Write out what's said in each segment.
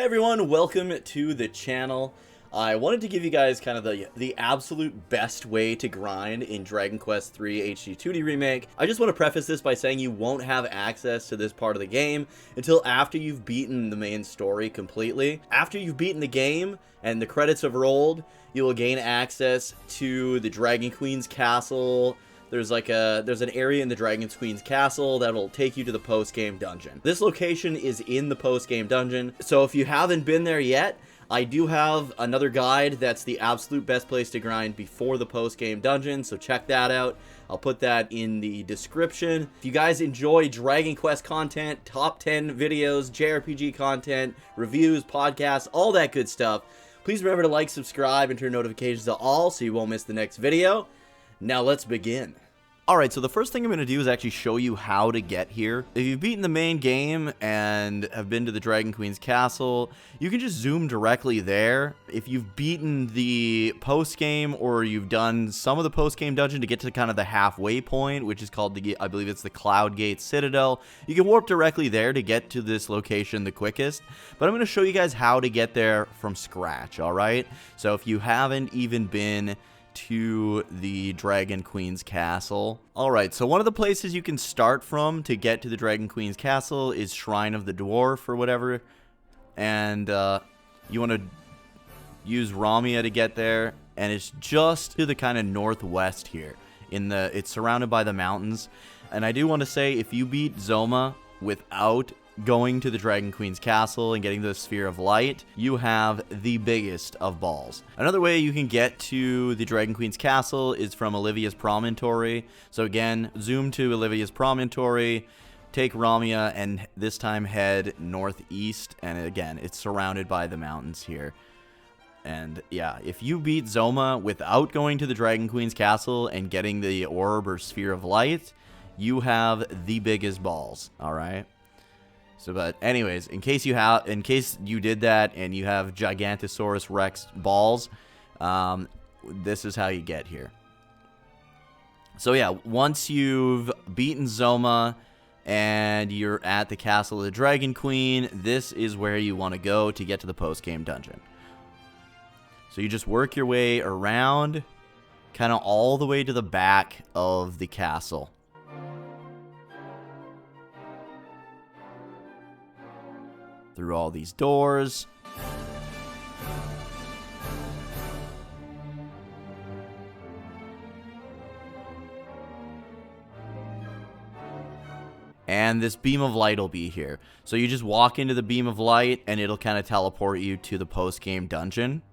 Hey everyone, welcome to the channel. I wanted to give you guys kind of the absolute best way to grind in Dragon Quest III HD2D Remake. I just want to preface this by saying you won't have access to this part of the game until after you've beaten the main story completely. After you've beaten the game and the credits have rolled, you will gain access to the Dragon Queen's castle. There's an area in the Dragon Queen's castle that'll take you to the post-game dungeon. This location is in the post-game dungeon, so if you haven't been there yet, I do have another guide that's the absolute best place to grind before the post-game dungeon, so check that out. I'll put that in the description. If you guys enjoy Dragon Quest content, top 10 videos, JRPG content, reviews, podcasts, all that good stuff, please remember to like, subscribe, and turn notifications to all so you won't miss the next video. Now let's begin. Alright, so the first thing I'm going to do is actually show you how to get here. If you've beaten the main game and have been to the Dragon Queen's castle, you can just zoom directly there. If you've beaten the post-game or you've done some of the post-game dungeon to get to kind of the halfway point, which is called, I believe it's the Cloudgate Citadel, you can warp directly there to get to this location the quickest. But I'm going to show you guys how to get there from scratch, alright? So if you haven't even been to the Dragon Queen's castle. Alright, so one of the places you can start from to get to the Dragon Queen's castle is Shrine of the Dwarf or whatever. And you want to use Ramia to get there. And it's just to the kind of northwest here. It's surrounded by the mountains. And I do want to say, if you beat Zoma without going to the Dragon Queen's castle and getting the Sphere of Light, you have the biggest of balls. Another way you can get to the Dragon Queen's castle is from Olivia's Promontory. So again, zoom to Olivia's Promontory, take Ramia, and this time head northeast. And again, it's surrounded by the mountains here. And yeah, if you beat Zoma without going to the Dragon Queen's castle and getting the orb or Sphere of Light, you have the biggest balls, alright? So, but anyways, in case you did that and you have Gigantosaurus Rex balls, this is how you get here. So yeah, once you've beaten Zoma and you're at the castle of the Dragon Queen, this is where you want to go to get to the post-game dungeon. So you just work your way around, kind of all the way to the back of the castle. Through all these doors. And this beam of light will be here. So you just walk into the beam of light and it'll kind of teleport you to the post-game dungeon.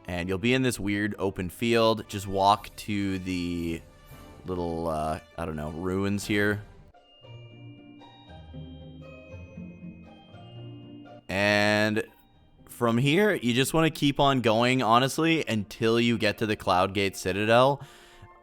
And you'll be in this weird open field. Just walk to the little, I don't know, ruins here. And from here, you just want to keep on going, honestly, until you get to the Cloudgate Citadel.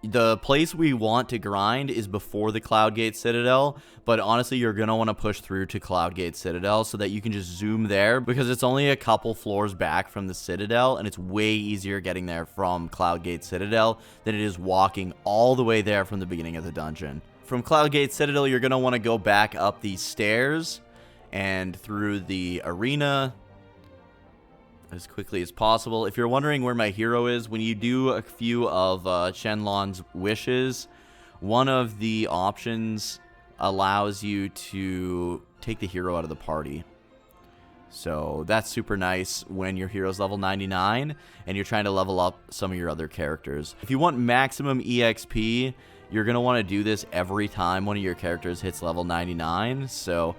The place we want to grind is before the Cloudgate Citadel, but honestly, you're going to want to push through to Cloudgate Citadel so that you can just zoom there, because it's only a couple floors back from the Citadel, and it's way easier getting there from Cloudgate Citadel than it is walking all the way there from the beginning of the dungeon. From Cloudgate Citadel, you're going to want to go back up these stairs and through the arena as quickly as possible. If you're wondering where my hero is, when you do a few of Shenlong's wishes, one of the options allows you to take the hero out of the party. So that's super nice when your hero's level 99 and you're trying to level up some of your other characters. If you want maximum EXP, you're going to want to do this every time one of your characters hits level 99. So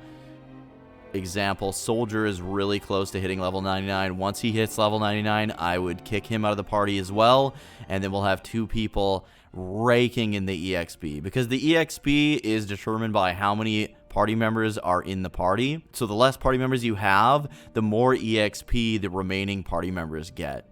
example, Soldier is really close to hitting level 99. Once he hits level 99, I would kick him out of the party as well, and then we'll have two people raking in the EXP, because the EXP is determined by how many party members are in the party. So the less party members you have, the more EXP the remaining party members get.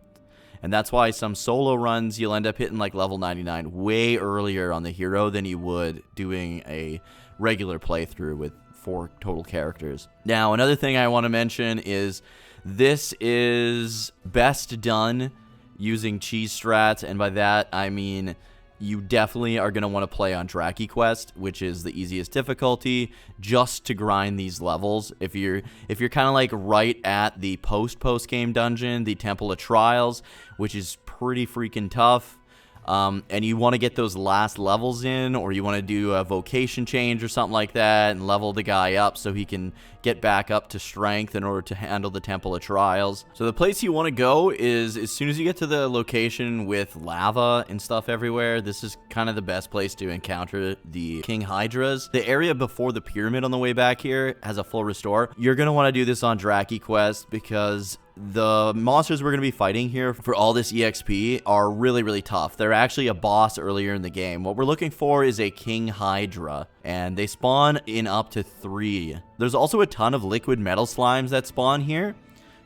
And that's why some solo runs, you'll end up hitting like level 99 way earlier on the hero than you would doing a regular playthrough with 4 total characters. Now, another thing I want to mention is this is best done using cheese strats, and by that I mean you definitely are going to want to play on Draki Quest, which is the easiest difficulty, just to grind these levels. If you're kind of like right at the post game dungeon, the Temple of Trials, which is pretty freaking tough, and you want to get those last levels in, or you want to do a vocation change or something like that and level the guy up so he can get back up to strength in order to handle the Temple of Trials. So the place you want to go is, as soon as you get to the location with lava and stuff everywhere, this is kind of the best place to encounter the King Hydras. The area before the pyramid on the way back here has a full restore. You're going to want to do this on Draki Quest because the monsters we're going to be fighting here for all this EXP are really, really tough. They're actually a boss earlier in the game. What we're looking for is a King Hydra, and they spawn in up to 3. There's also a ton of liquid metal slimes that spawn here,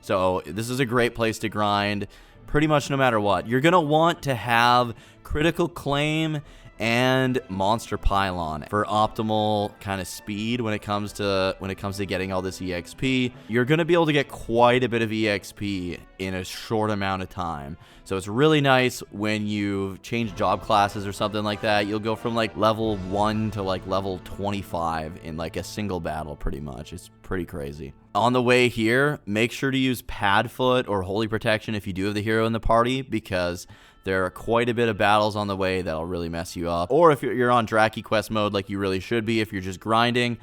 so this is a great place to grind pretty much no matter what. You're going to want to have critical claim and monster pylon for optimal kind of speed when it comes to getting all this EXP. You're going to be able to get quite a bit of EXP in a short amount of time. So it's really nice when you change job classes or something like that. You'll go from like level 1 to like level 25 in like a single battle pretty much. It's pretty crazy. On the way here, make sure to use Padfoot or Holy Protection if you do have the hero in the party, because there are quite a bit of battles on the way that'll really mess you up. Or if you're on Draki Quest mode like you really should be, if you're just grinding,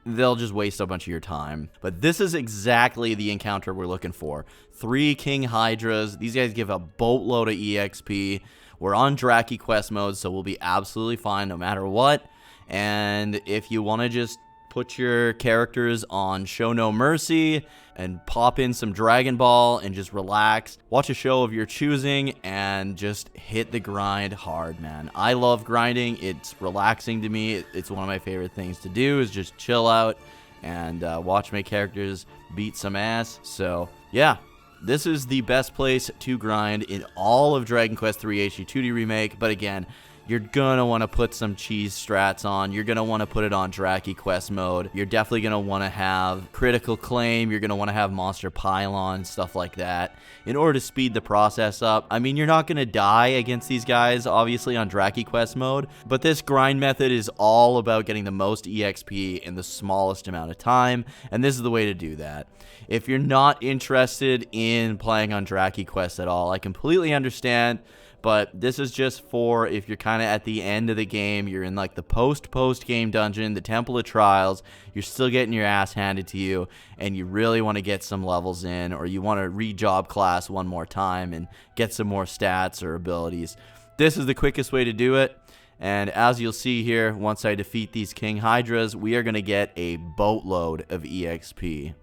they'll just waste a bunch of your time. But this is exactly the encounter we're looking for. 3 King Hydras. These guys give a boatload of EXP. We're on Draki Quest mode, so we'll be absolutely fine no matter what. And if you want to just put your characters on Show No Mercy and pop in some Dragon Ball and just relax, watch a show of your choosing, and just hit the grind hard, man. I love grinding. It's relaxing to me. It's one of my favorite things to do, is just chill out and watch my characters beat some ass. So yeah, this is the best place to grind in all of Dragon Quest III HD2D Remake. But again, you're going to want to put some cheese strats on. You're going to want to put it on Draki Quest mode. You're definitely going to want to have critical claim. You're going to want to have monster pylon, stuff like that, in order to speed the process up. I mean, you're not going to die against these guys, obviously, on Draki Quest mode, but this grind method is all about getting the most EXP in the smallest amount of time, and this is the way to do that. If you're not interested in playing on Draki Quest at all, I completely understand. But this is just for if you're kind of at the end of the game, you're in like the post-game dungeon, the Temple of Trials, you're still getting your ass handed to you, and you really want to get some levels in, or you want to re-job class one more time and get some more stats or abilities. This is the quickest way to do it. And as you'll see here, once I defeat these King Hydras, we are going to get a boatload of EXP.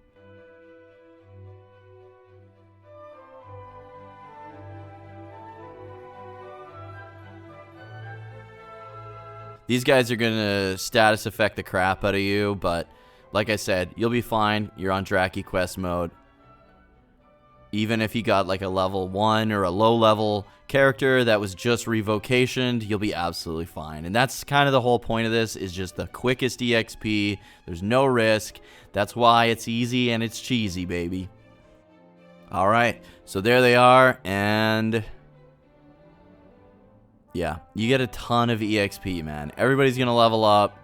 These guys are going to status effect the crap out of you, but like I said, you'll be fine. You're on Draki Quest mode. Even if you got like a level 1 or a low level character that was just revocationed, you'll be absolutely fine. And that's kind of the whole point of this, is just the quickest EXP. There's no risk. That's why it's easy and it's cheesy, baby. Alright, so there they are, and yeah, you get a ton of EXP, man. Everybody's going to level up.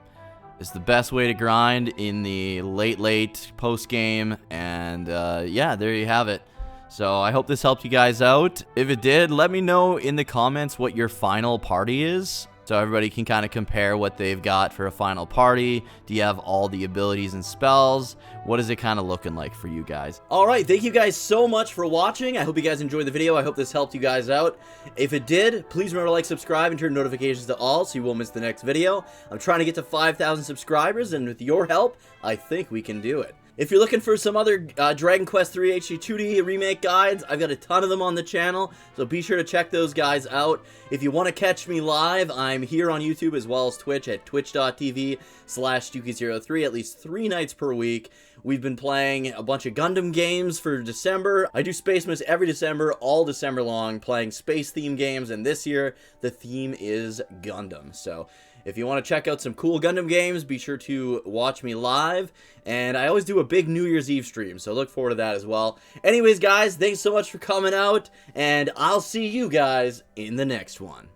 It's the best way to grind in the late post-game. And yeah, there you have it. So I hope this helped you guys out. If it did, let me know in the comments what your final party is, so everybody can kind of compare what they've got for a final party. Do you have all the abilities and spells? What is it kind of looking like for you guys? Alright, thank you guys so much for watching. I hope you guys enjoyed the video. I hope this helped you guys out. If it did, please remember to like, subscribe, and turn notifications to all so you won't miss the next video. I'm trying to get to 5,000 subscribers, and with your help, I think we can do it. If you're looking for some other Dragon Quest III HD2D remake guides, I've got a ton of them on the channel, so be sure to check those guys out. If you want to catch me live, I'm here on YouTube as well as Twitch at twitch.tv/Dookie03 at least 3 nights per week. We've been playing a bunch of Gundam games for December. I do Space Miss every December, all December long, playing space-themed games, and this year, the theme is Gundam. So if you want to check out some cool Gundam games, be sure to watch me live. And I always do a big New Year's Eve stream, so look forward to that as well. Anyways, guys, thanks so much for coming out, and I'll see you guys in the next one.